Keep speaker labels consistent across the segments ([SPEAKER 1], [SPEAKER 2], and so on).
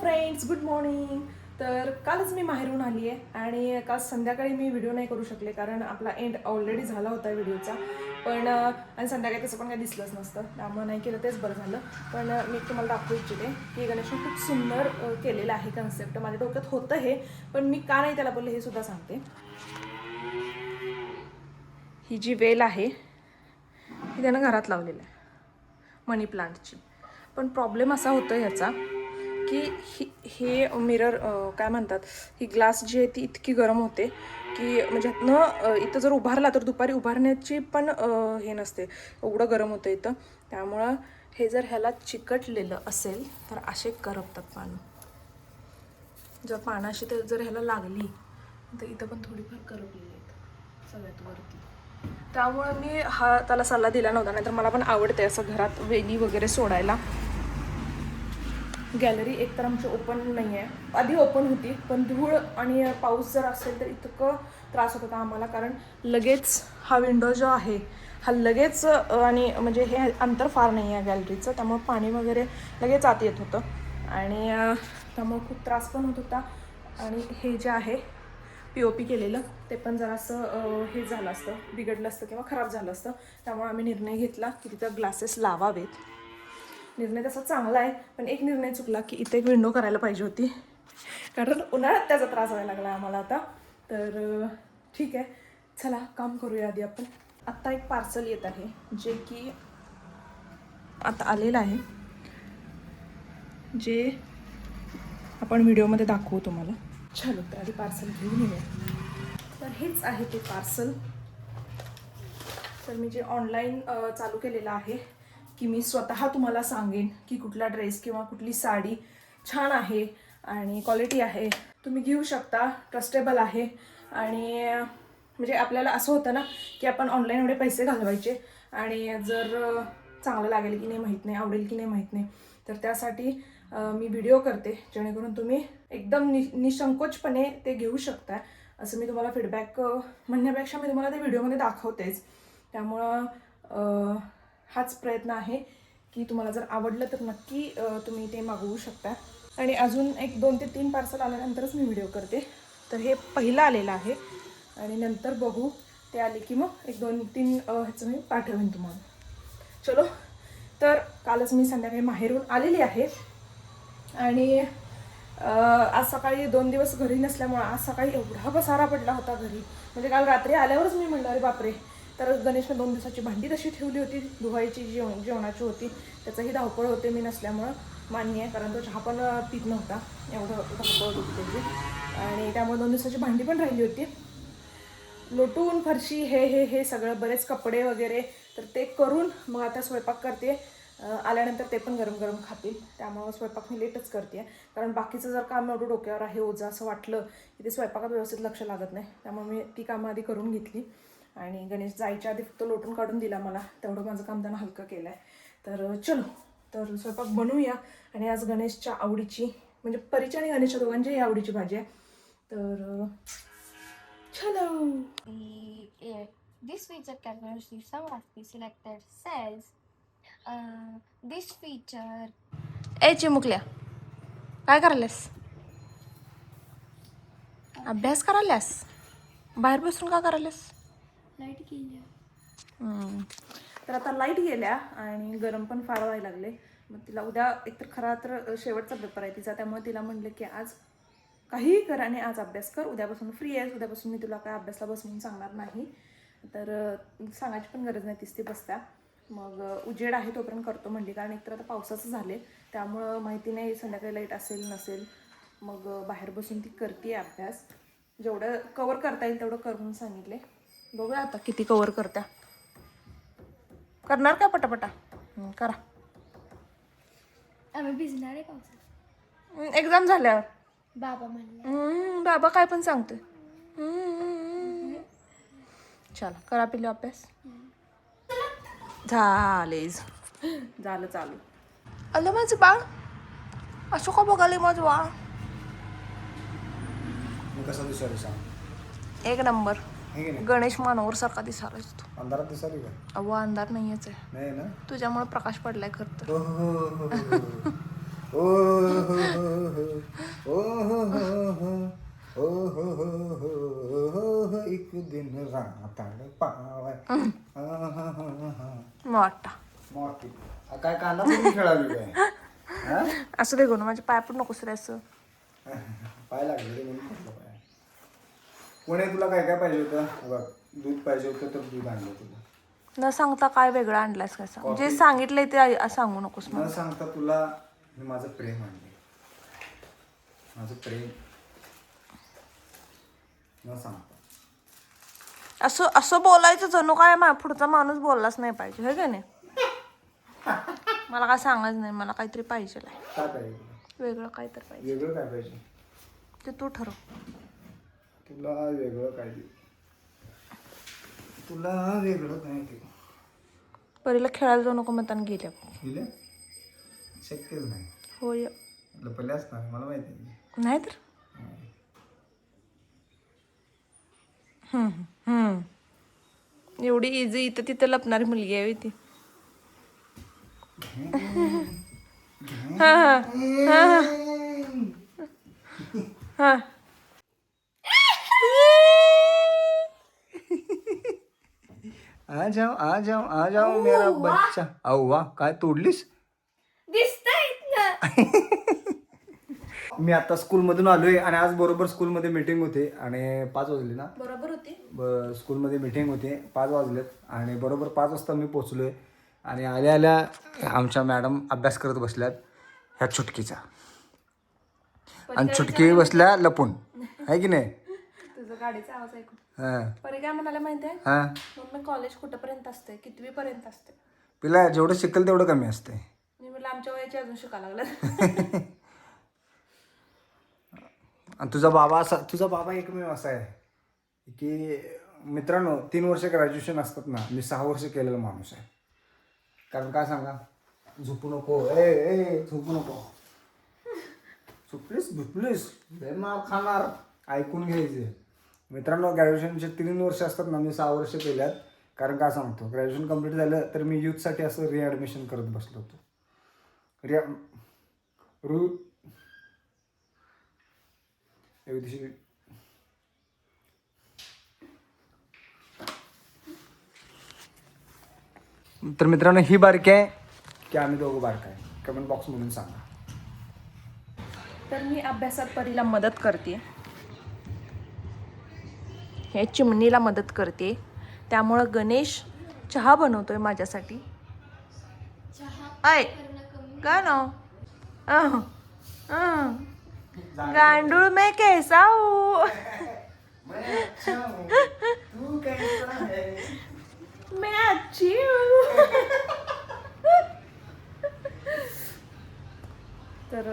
[SPEAKER 1] Friends, good morning. तर कालच मी माहेरून आली आहे आणि काल संध्याकाळी मी व्हिडिओ नाही करू शकले कारण आपला एंड ऑलरेडी झाला होता व्हिडिओचा. पण आणि संध्याकाळी तसं पण काही दिसलंच नसतं, त्यामुळे नाही केलं तेच बरं झालं. पण मी तुम्हाला दाखवू इच्छिते की गणेशने खूप सुंदर केलेलं आहे कन्सेप्ट. माझ्या डोक्यात होतं हे, पण मी का नाही त्याला बोलले हे सुद्धा सांगते. ही जी वेल आहे ही त्यानं घरात लावलेली आहे, मनी प्लांटची. पण प्रॉब्लेम असा होतो ह्याचा की हे मिरर काय म्हणतात, ही ग्लास जी आहे ती इतकी गरम होते की म्हणजे ह्यातनं इथं जर उभारला तर दुपारी उभारण्याची पण हे नसते, एवढं गरम होतं इथं. त्यामुळं हे जर ह्याला चिकटलेलं असेल तर असे करपतात पानं. जर पानाशी तर जर ह्याला लागली तर इथं पण थोडीफार करपलेली आहेत सगळ्यात वरती. त्यामुळे मी हा त्याला सल्ला दिला नव्हता, नाहीतर मला पण आवडते असं घरात वेली वगैरे सोडायला. गॅलरी एकतर आमची ओपन नाही आहे, आधी ओपन होती पण धूळ आणि पाऊस जर असेल तर इतकं त्रास होत होता आम्हाला, कारण लगेच हा विंडो जो आहे हा लगेच आणि म्हणजे हे अंतर फार नाही आहे गॅलरीचं, त्यामुळे पाणी वगैरे लगेच आत येत होतं आणि त्यामुळे खूप त्रास पण होत होता. आणि हे जे आहे POP केलेलं ते पण जरासं हे झालं असतं, बिघडलं असतं किंवा खराब झालं असतं. त्यामुळे आम्ही निर्णय घेतला की तिथं ग्लासेस लावावेत. निर्णय तसा चांगला आहे, पण एक निर्णय चुकला की इथे एक विंडो करायला पाहिजे होती, कारण उन्हाळ्यात त्याचा त्रास व्हायला लागला आम्हाला आता. तर ठीक आहे, चला काम करूया आधी आपण. आत्ता एक पार्सल येत आहे जे की आता आलेलं आहे, जे आपण व्हिडिओमध्ये दाखवू तुम्हाला. चलो तर आधी पार्सल घेऊन येऊया. तर हेच आहे ते पार्सल. तर मी जे ऑनलाईन चालू केलेलं आहे की मी स्वतः तुम्हाला सांगेन की कुठला ड्रेस किंवा कुठली साडी छान आहे आणि क्वालिटी आहे, तुम्ही घेऊ शकता, ट्रस्टेबल आहे. आणि म्हणजे आपल्याला असं होतं ना की आपण ऑनलाईन एवढे पैसे घालवायचे आणि जर चांगलं लागेल की नाही माहीत नाही, आवडेल की नाही माहीत नाही. तर त्यासाठी मी व्हिडिओ करते जेणेकरून तुम्ही एकदम निसंकोचपणे ते घेऊ शकता. असं मी तुम्हाला फीडबॅक म्हणण्यापेक्षा मी तुम्हाला ते व्हिडिओमध्ये दाखवतेच. त्यामुळं हाच प्रयत्न आहे की तुम्हाला जर आवडलं तर नक्की तुम्ही ते मागवू शकता. आणि अजून एक 2 ते 3 पार्सल आल्यानंतरच मी व्हिडिओ करते. तर हे पहिलं आलेलं आहे आणि नंतर बघू ते आले की मग एक 2-3 ह्याचं मी पाठवेन तुम्हाला. चलो, तर कालच मी संध्याकाळी माहेरून आलेली आहे आणि आज सकाळी 2 दिवस घरी नसल्यामुळं आज सकाळी एवढा पसारा पडला होता घरी. म्हणजे काल रात्री आल्यावरच मी म्हणलं अरे बापरे. तर गणेशने 2 दिवसाची भांडी तशी ठेवली होती, धुवायची जेवणाची होती, त्याचंही धावपळ होते मी नसल्यामुळं, मान्य आहे, कारण तो चहा पण पित नव्हता, एवढं धावपळ होती त्याची. आणि त्यामुळे 2 दिवसाची भांडी पण राहिली होती. लोटून फरशी हे सगळं, बरेच कपडे वगैरे, तर ते करून मग आता स्वयंपाक करते. आल्यानंतर ते पण गरम गरम खातील, त्यामुळं स्वयंपाक मी लेटच करते. कारण बाकीचं जर काम एवढं डोक्यावर आहे ओझं असं वाटलं की ते स्वयंपाकात व्यवस्थित लक्ष लागत नाही, त्यामुळे मी ती कामं आधी करून घेतली. आणि गणेश जायच्या आधी फक्त लोटून काढून दिला मला, तेवढं माझं काम त्यानं हलकं केलं आहे. तर चलो, तर स्वयंपाक बनवूया. आणि आज गणेशच्या आवडीची, म्हणजे परीच्या आणि गणेशच्या दोघांच्याही आवडीची भाजी आहे. तर चलो.
[SPEAKER 2] This feature can receive some must be selected says this feature.
[SPEAKER 1] ए चिमुकल्या, काय करायल्यास? अभ्यास करायल्यास? बाहेर बसून का करायल्यास?
[SPEAKER 2] लाईट गेली.
[SPEAKER 1] तर आता लाईट गेल्या आणि गरम पण फार व्हायला लागले. मग तिला उद्या एकतर खरा तर शेवटचा पेपर आहे तिचा, त्यामुळे तिला म्हणलं की आज काहीही कर आणि आज अभ्यास कर, उद्यापासून फ्री आहेस, उद्यापासून मी तुला काय अभ्यासला बसवून सांगणार नाही. तर सांगायची पण गरज नाही, तीच ती बसत्या. मग उजेड आहे तोपर्यंत करतो म्हणली, कारण एकतर आता पावसाचं झाले त्यामुळं माहिती नाही संध्याकाळी लाईट असेल नसेल. मग बाहेर बसून ती करते अभ्यास, जेवढं कवर करता येईल तेवढं करून सांगितले. बघूया आता किती कवर करत्या. करणार का पटापटा? करा.
[SPEAKER 2] आम्ही भिजणार आहे पावसात.
[SPEAKER 1] एक्झाम झाल्यावर
[SPEAKER 2] बाबा म्हणले
[SPEAKER 1] बाबा काय पण सांगते. चला करा पिल्लू अभ्यास. झालं चालू. आलं माझं बाळ, असं का बघाले माझं बाळ?
[SPEAKER 3] कसा दिसायला सांग.
[SPEAKER 1] एक नंबर.
[SPEAKER 3] हे की नाही?
[SPEAKER 1] गणेश मानवर सारखा दिसायलाच तू.
[SPEAKER 3] अंधारात दिसायली का?
[SPEAKER 1] अव्वा अंधार नाहीच आहे,
[SPEAKER 3] नाही ना.
[SPEAKER 1] तुझ्यामुळे प्रकाश पडलाय खरं तर.
[SPEAKER 3] ओ हो हो हो हो हो हो हो. दिन रात्र पावाय
[SPEAKER 1] मोठा
[SPEAKER 3] मोठी काय कांदा करून खेळाली काय हा?
[SPEAKER 1] असं दे गणू माझे पाय पण नकोस रे असं.
[SPEAKER 3] पाय लागले रे म्हणून म्हटलं पाय. पुणे तुला काय काय पाहिजे होतं बघ, दूध पाहिजे होतं तर दूध आणलं तुला.
[SPEAKER 1] न सांगता काय वेगळं आणलंयस काय सांग, जे सांगितलंय ते सांगू नकोस
[SPEAKER 3] न
[SPEAKER 1] मला.
[SPEAKER 3] सांगता तुला मी माझं प्रेम आणले, माझं प्रेम न सांगता.
[SPEAKER 1] असं असं बोलायचं जणू काय पुढचा माणूस बोललाच नाही पाहिजे हे का नाही. मला काय सांगायचं नाही, मला काहीतरी पाहिजे
[SPEAKER 3] काय पाहिजे तुला?
[SPEAKER 1] वेगळं काहीतरी पाहिजे.
[SPEAKER 3] वेगळं काय पाहिजे
[SPEAKER 1] ते तू ठरव.
[SPEAKER 3] तुला वेगळं काय दे, तुला वेगळं काय दे.
[SPEAKER 1] परीला खेळायला जाऊ नको म्हणताना गेल्या.
[SPEAKER 3] गेले शक्यच नाही.
[SPEAKER 1] होय
[SPEAKER 3] लपले असणार मला माहिती आहे.
[SPEAKER 1] नाही तर एवढी इझी इथं तिथं लपणारी मुलगी आहे ती. हा
[SPEAKER 3] आ जाओ मेरा बच्चा. अहो वा काय तोडलीस. मी आता स्कूलमधून आलोय आणि आज बरोबर स्कूलमध्ये मीटिंग होते आणि 5 वाजले ना
[SPEAKER 1] बरोबर होती.
[SPEAKER 3] स्कूलमध्ये मीटिंग होते 5 वाजलेत आणि बरोबर 5 वाजता मी पोचलोय आणि आल्या आल्या आमच्या मॅडम अभ्यास करत बसल्यात ह्या चुटकीचा आणि चुटकी बसल्या लपून आहे की नाही.
[SPEAKER 1] तुझं गाडीचा आवाज ऐकून
[SPEAKER 3] हां
[SPEAKER 1] परी काय म्हणाले माहितीये,
[SPEAKER 3] हां
[SPEAKER 1] मग कॉलेज कुठपर्यंत असते, कितवी पर्यंत असते.
[SPEAKER 3] तिला जेवढं शिकेल तेवढं कमी असते.
[SPEAKER 1] मी म्हटलं आमच्या वयाची अजून शिकायला लागलं.
[SPEAKER 3] आणि तुझा बाबा एकमेव असा आहे की मित्रांनो 3 वर्ष ग्रॅज्युएशन असतात ना, मी 6 वर्ष केलेला माणूस आहे. कारण काय सांगा, झोपू नको ए झोपू नको, झोपलीस लय मार खाणार, ऐकून घ्यायचे. मित्रांनो ग्रॅज्युएशनचे 3 वर्ष असतात ना, मी 6 वर्ष केल्यात. कारण काय सांगतो, ग्रॅज्युएशन कंप्लीट झालं तर मी यूथसाठी असं रिॲडमिशन करत बसलो होतो. तर मित्रांनो ही बारकी आहे की आम्ही दोघं बारक आहे, कमेंट बॉक्समधून सांगा.
[SPEAKER 1] तर मी अभ्यासात परीला मदत करते, हे चिमणीला मदत करते. त्यामुळं गणेश चहा बनवतोय माझ्यासाठी. ऐ का ना गांडूळ में कैसा हूँ मैं अच्छी हूँ. तर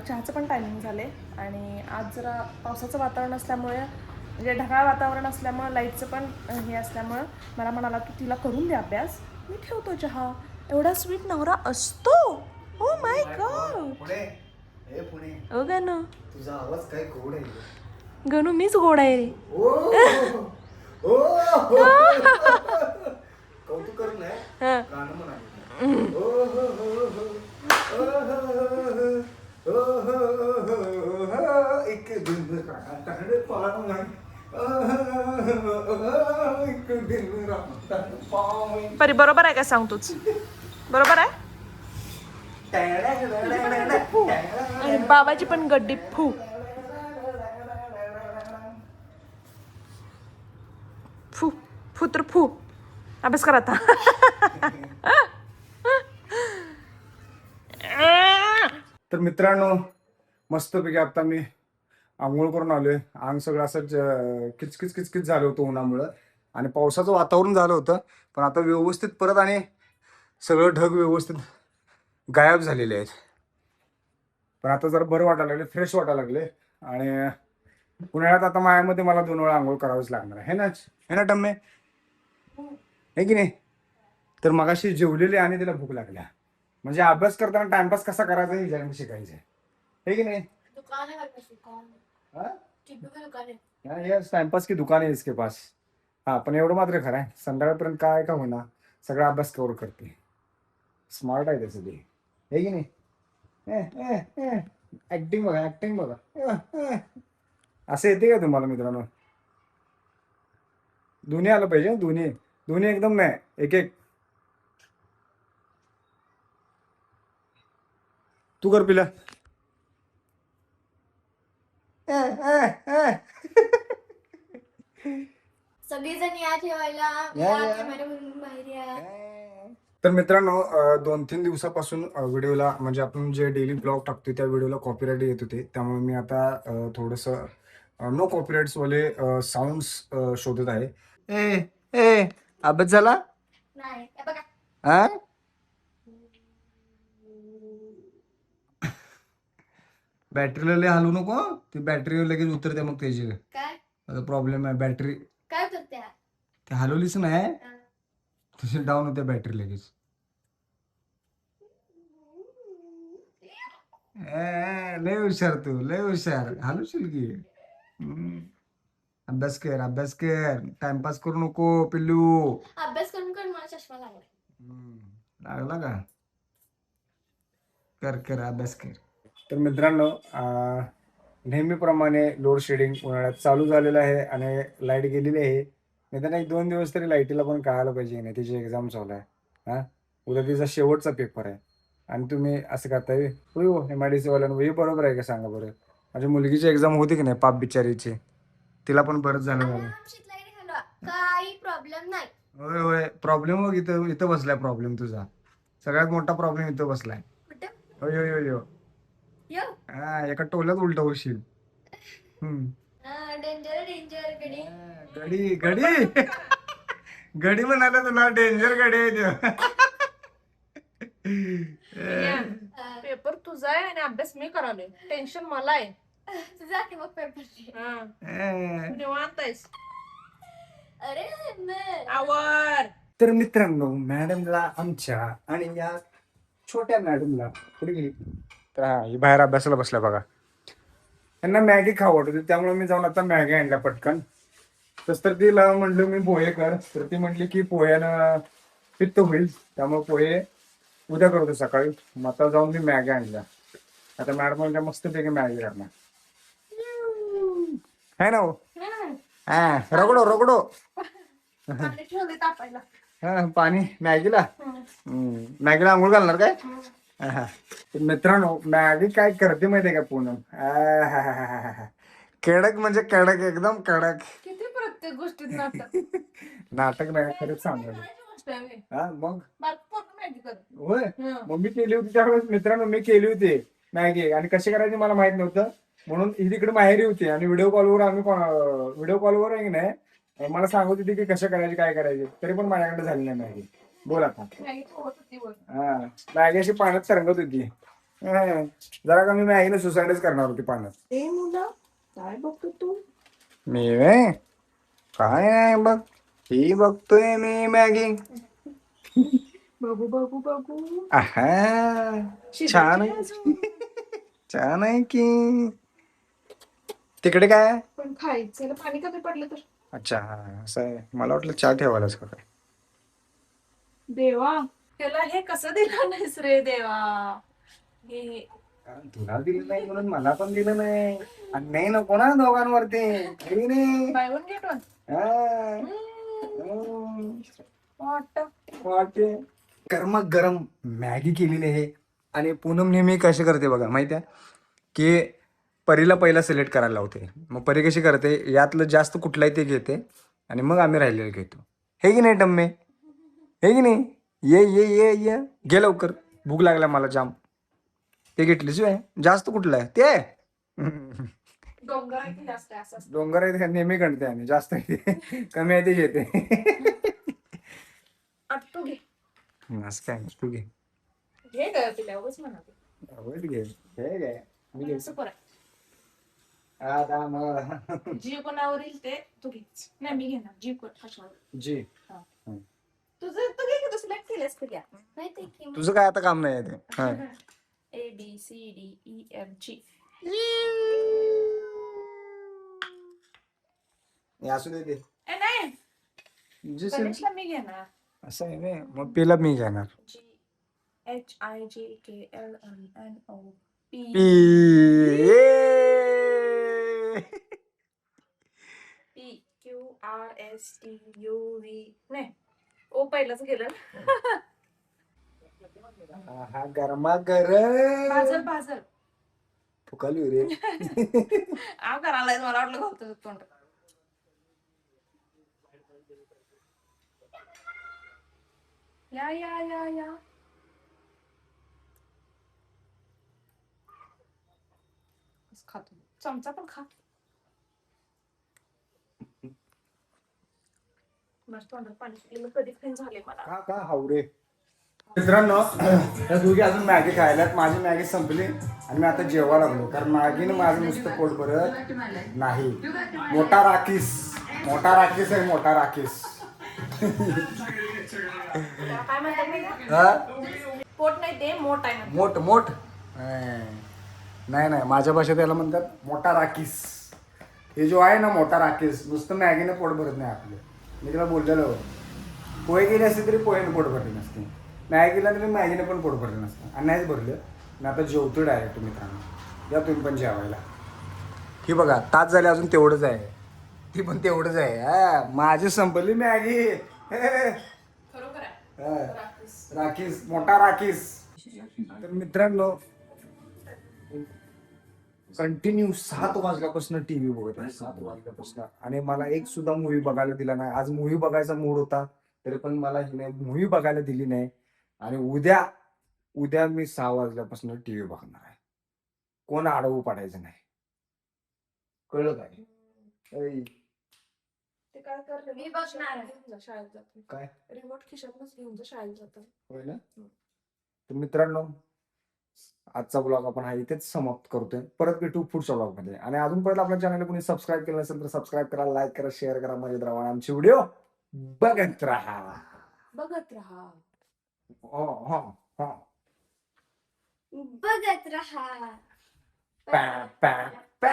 [SPEAKER 1] चहाचं पण टायमिंग झाले आणि आज जरा पावसाचं वातावरण असल्यामुळे, म्हणजे ढगाळ वातावरण असल्यामुळे, लाईटचं पण हे असल्यामुळं मला म्हणाला तू तिला करून दे अभ्यास, मी ठेवतो चहा. एवढा स्वीट नवरा असतो. Oh my God. ओ गणू,
[SPEAKER 3] तुझा आवाज काय गोड आहे.
[SPEAKER 1] गणू मीच गोड आहे रे.
[SPEAKER 3] कौतुक करून
[SPEAKER 1] हं.
[SPEAKER 3] गाणं म्हणा. एक दिन
[SPEAKER 1] परी बरोबर आहे का सांग तूच, बरोबर आहे. आणि बाबाची पण गड्डी फू फू फू तर फू. अभ्यास कर आता.
[SPEAKER 3] तर मित्रांनो मस्तपैकी आता मी आंघोळ करून आलोय. अंग सगळं असं किचकिच झालं होतं उन्हामुळं आणि पावसाचं वातावरण झालं होतं. पण आता व्यवस्थित परत आणि सगळं ढग व्यवस्थित गायब झालेले आहेत. पण आता जरा बरं वाटायला लागले, फ्रेश वाटायला लागले. आणि उन्हाळ्यात आता मायामध्ये मला 2 वेळा आंघोळ करावीच लागणार आहे ना टम्मे, हे की नाही. तर मगाशी जेवलेले आणि तिला भूक लागल्या, म्हणजे अभ्यास करताना टाइमपास कसा करायचा हे जरा शिकायचं आहे, हे की नाही. टाइमपास की दुकान आहे इसके पास. हा पण एवढं मात्र खरं आहे, संध्याकाळपर्यंत काय का होईना सगळा अभ्यास कव्हर करते. स्मार्ट आहे त्याचं ते, हे की नाही. ऍक्टिंग बघा असं येते का तुम्हाला मित्रांनो. दोन्ही आलं पाहिजे, दोन्ही दोन्ही एकदम नाही, एक एक. तू कर पिल्या.
[SPEAKER 2] सगळेजण या ठेवायला,
[SPEAKER 3] या,
[SPEAKER 2] या
[SPEAKER 3] या.
[SPEAKER 2] कॅमेऱ्यामधून बाहेर या.
[SPEAKER 3] तर मित्रांनो 2-3 दिवसापासून व्हिडिओला म्हणजे आपण जे डेली ब्लॉग टाकतोय त्या व्हिडिओला कॉपीराईट येत होते, त्यामुळे मी आता थोडंसं नो कॉपीराईट्स वाले साऊंड्स शोधत आहे. ए ए अभ्यास झाला?
[SPEAKER 2] नाही हे बघा.
[SPEAKER 3] हा बॅटरीला लय हलवू नको, ती बॅटरी लगेच उतरते मग त्याची.
[SPEAKER 2] काय
[SPEAKER 3] आता प्रॉब्लेम आहे बॅटरी.
[SPEAKER 2] काय करते
[SPEAKER 3] ते हलवलीच नाही तुझी डाऊन होते बॅटरी लगेच. लय हुशार तू, लय हुशार, हलवशील की. हम्म. अभ्यास कर, अभ्यास कर, टाइमपास करू नको पिल्लू.
[SPEAKER 2] अभ्यास करून करून मला चष्मा लागला.
[SPEAKER 3] लागला का? कर कर अभ्यास कर. तर मित्रांनो नेहमीप्रमाणे लोड शेडिंग उन्हाळ्यात चालू झालेलं आहे आणि लाईट गेलेली आहे. निदान 1-2 दिवस तरी लाईटीला पण कळायला पाहिजे नाही तिची एक्झाम चालू आहे. हा उद्या तिचा शेवटचा पेपर आहे आणि तुम्ही असं करताय. होय हो MIDC वाल्यांना हे बरोबर आहे का सांगा बरं? माझ्या मुलगीची एक्झाम होती की नाही पाप बिचारीची, तिला पण बरंच झालं.
[SPEAKER 2] आरामशीर लाईट घालवा, काही प्रॉब्लेम नाही.
[SPEAKER 3] होय होय प्रॉब्लेम मग इथं इथं बसलाय प्रॉब्लेम तुझा. सगळ्यात मोठा प्रॉब्लेम इथं बसलाय.
[SPEAKER 2] कुठं
[SPEAKER 3] होय होय होय होय.
[SPEAKER 2] यो
[SPEAKER 3] एका टोल्यात उलट होशील.
[SPEAKER 2] डेंजर डेंजर गडी.
[SPEAKER 3] गडी गडी गडी म्हणाला तुला, डेंजर गडी आहे त्यो.
[SPEAKER 1] पेपर तुझा आहे आणि अभ्यास मी करालोय, टेन्शन मला आहे.
[SPEAKER 2] तुझा की मग पेपरची.
[SPEAKER 1] निवांत आहेस.
[SPEAKER 2] अरे नाही.
[SPEAKER 1] आवर.
[SPEAKER 3] तर मित्रांनो मॅडमला आमच्या आणि या छोट्या मॅडमला कुठे गेली तर ही बाहेर अभ्यासाला बसल्या बघा. त्यांना मॅगी खाऊ वाटत होती त्यामुळे मी जाऊन आता मॅगी आणल्या पटकन. तस तर तिला म्हणलं मी पोहे कर, तर ती म्हटली की पोह्यानं पित्त होईल, त्यामुळे पोहे उद्या करतो सकाळी. मग आता जाऊन मी मॅगी आणल्या. आता मॅडम म्हणजे मस्तपैकी मॅगी करणार है ना हो. हा रगडो रगडो.
[SPEAKER 1] पाणी ठेवले तापायला.
[SPEAKER 3] हा पाणी मॅगीला. मॅगीला आंघोळ घालणार काय? हा. तर मित्रांनो मॅगी काय करते माहितीये का पूनम? कडक म्हणजे कडक, एकदम कडक.
[SPEAKER 1] किती प्रत्येक गोष्टीत नाटक.
[SPEAKER 3] नाटक नाही खरंच सांगायला. हा मग होय मग मी केली होती त्यावेळेस मित्रांनो, मी केली होती मॅगी आणि कशी करायची मला माहित नव्हतं, म्हणून ही तिकडे माहेरी होती आणि व्हिडिओ कॉलवर आहे की नाही मला सांगत होती की कशा करायची काय करायची, तरी पण माझ्याकडे झाली नाही मॅगी. बोल आता. हा मॅगी अशी पाण्यात तरंगत होती. जरा का मी मॅगीने सुसाईडच करणार होती पाण्यात.
[SPEAKER 1] ए मुला काय बघतो तू?
[SPEAKER 3] मी वे काय नाही बघ, ही बघतोय मी मॅगी.
[SPEAKER 1] बघू बघू बघू.
[SPEAKER 3] आहा छान आहे. छान आहे की. तिकडे काय
[SPEAKER 1] पण खायचं पाणी कमी पडलं तर.
[SPEAKER 3] अच्छा हा असं आहे. मला वाटलं चहा ठेवायलाच का काय.
[SPEAKER 1] देवा त्याला हे कसं दिलं नाहीस रे देवा. हे
[SPEAKER 3] कारण तुला दिलं नाही म्हणून मला पण दिलं नाही. अन्याय नको ना दोघांवरती. काही नाही.
[SPEAKER 1] By one get one.
[SPEAKER 3] वाटते गरमा गरम मॅगी केलेली आहे. आणि पूनम नेहमी कशी करते बघा माहिती आहे की परीला पहिला सिलेक्ट करायला लावते. मग परी कशी करते, यातलं जास्त कुठलाही ते घेते आणि मग आम्ही राहिलेलं घेतो. हे की नाही टम्मे? हे की नाही? ये ये ये ये घे लवकर, भूक लागला मला जाम. ते घेतलीच व्हय? जास्त कुठलं आहे ते?
[SPEAKER 1] डोंगर आहे की जास्त आहे असं.
[SPEAKER 3] डोंगर आहे ते नेहमी गणते आणि जास्त आहे ते कमी आहे ते घेते.
[SPEAKER 1] तू घे.
[SPEAKER 3] असं काय तू घे.
[SPEAKER 1] घे ग तिला उगाच म्हणा.
[SPEAKER 3] वाईट घे हे घे मी घे.
[SPEAKER 1] सुपर आहे.
[SPEAKER 3] आता मग
[SPEAKER 1] जी कोणावर येईल ते तू घेच. नाही मी घेणार जी कशावर.
[SPEAKER 3] जी
[SPEAKER 1] तुझं तू घे की तू सिलेक्ट केलंस तुझ्या.
[SPEAKER 2] माहिती की
[SPEAKER 3] तुझं काय आता काम नाही आहे ते. हा.
[SPEAKER 1] ABCDEFG.
[SPEAKER 3] हे असू दे ते.
[SPEAKER 1] ए नाही
[SPEAKER 3] जी
[SPEAKER 1] गणेशला मी घेणार.
[SPEAKER 3] असं आहे ना मग पेला मी घेणार.
[SPEAKER 1] GHIJKLMNOP. PQRST नाही ओ पहिलंच गेलं ना.
[SPEAKER 3] हा गरमा गरम
[SPEAKER 1] भाजल भाजल
[SPEAKER 3] फुकाली रे.
[SPEAKER 1] आव करायला मला वाटलं घालतो तोंड. या या या या खातो चमचा पण खा. मस्त तोंडात पाणी सुटले. मी कधी खाईन झाले मला.
[SPEAKER 3] का का हावरे. मित्रांनो त्या दोघी अजून मॅगी खायल्यात. माझी मॅगी संपली आणि मी आता जेवा लागलो कारण मॅगीने माझं नुसतं पोट भरत नाही. मोठा राखीस आहे मोठा राखीस.
[SPEAKER 1] काय म्हणतात माहिती आहे?
[SPEAKER 3] हा
[SPEAKER 1] पोट नाही ते मोठ आहे म्हणतात.
[SPEAKER 3] मोठ मोठ नाही माझ्या भाषेत याला म्हणतात मोठा राखीस. हे जो आहे ना मोठा राखीस नुसतं मॅगीने पोट भरत नाही आपलं. मी तिला बोललेलो पोहे गेले असते तरी पोहेने पोट भरले नसते. मॅगीला तरी मॅगीने पण पोट भरलं नसतं आणि नाहीच भरलं. मी आता जेवतो डायरेक्ट. मित्रांनो या तुम्ही पण जेवायला. ही बघा तास झाले अजून तेवढंच आहे. ती पण तेवढंच आहे. हा माझी संपली मॅगी.
[SPEAKER 1] खरोखर आहे.
[SPEAKER 3] राखीस मोठा राखीस. तर मित्रांनो कंटिन्यू 7 वाजल्यापासून टीव्ही बघत आहे. 7 वाजल्यापासून आणि मला एक सुद्धा मूवी बघायला दिला नाही. आज मूवी बघायचा मूड होता तरी पण मला हिने मूवी बघायला दिली नाही. आणि उद्या मी 6 वाजल्यापासून टीव्ही बघणार आहे. कोण आडवू पडायचं नाही. कळलं काय? ऐ,
[SPEAKER 1] ते काय कर
[SPEAKER 2] मी बघणार आहे.
[SPEAKER 1] घेऊन जा शाळेत जातो.
[SPEAKER 3] काय
[SPEAKER 1] रिमोट खिशातनच घेऊन जा शाळेत जातो.
[SPEAKER 3] होय ना. तर मित्रांनो आजचा ब्लॉग आपण हा इथेच समाप्त करतोय. परत भेटू पुढच्या ब्लॉग मध्ये. आणि अजून परत आपल्या चॅनलला कोणी सबस्क्राईब केलं नसेल तर सबस्क्राईब करा, लाईक करा, शेअर करा, मजेत राहा आणि आमचे व्हिडिओ बघत राहा.
[SPEAKER 1] बघत राहा.
[SPEAKER 3] हो हो हो.
[SPEAKER 2] बघत राहा.
[SPEAKER 3] पॅ पॅ पॅ.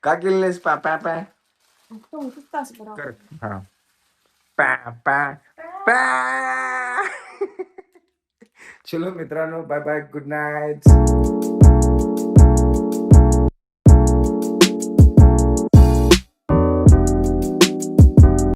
[SPEAKER 3] का केलं नाहीस पॅ पॅ पॅ
[SPEAKER 1] तास बरोबर.
[SPEAKER 3] कर. हा पॅ पॅ पॅ. चलो मित्रांनो बाय बाय गुड नाईट.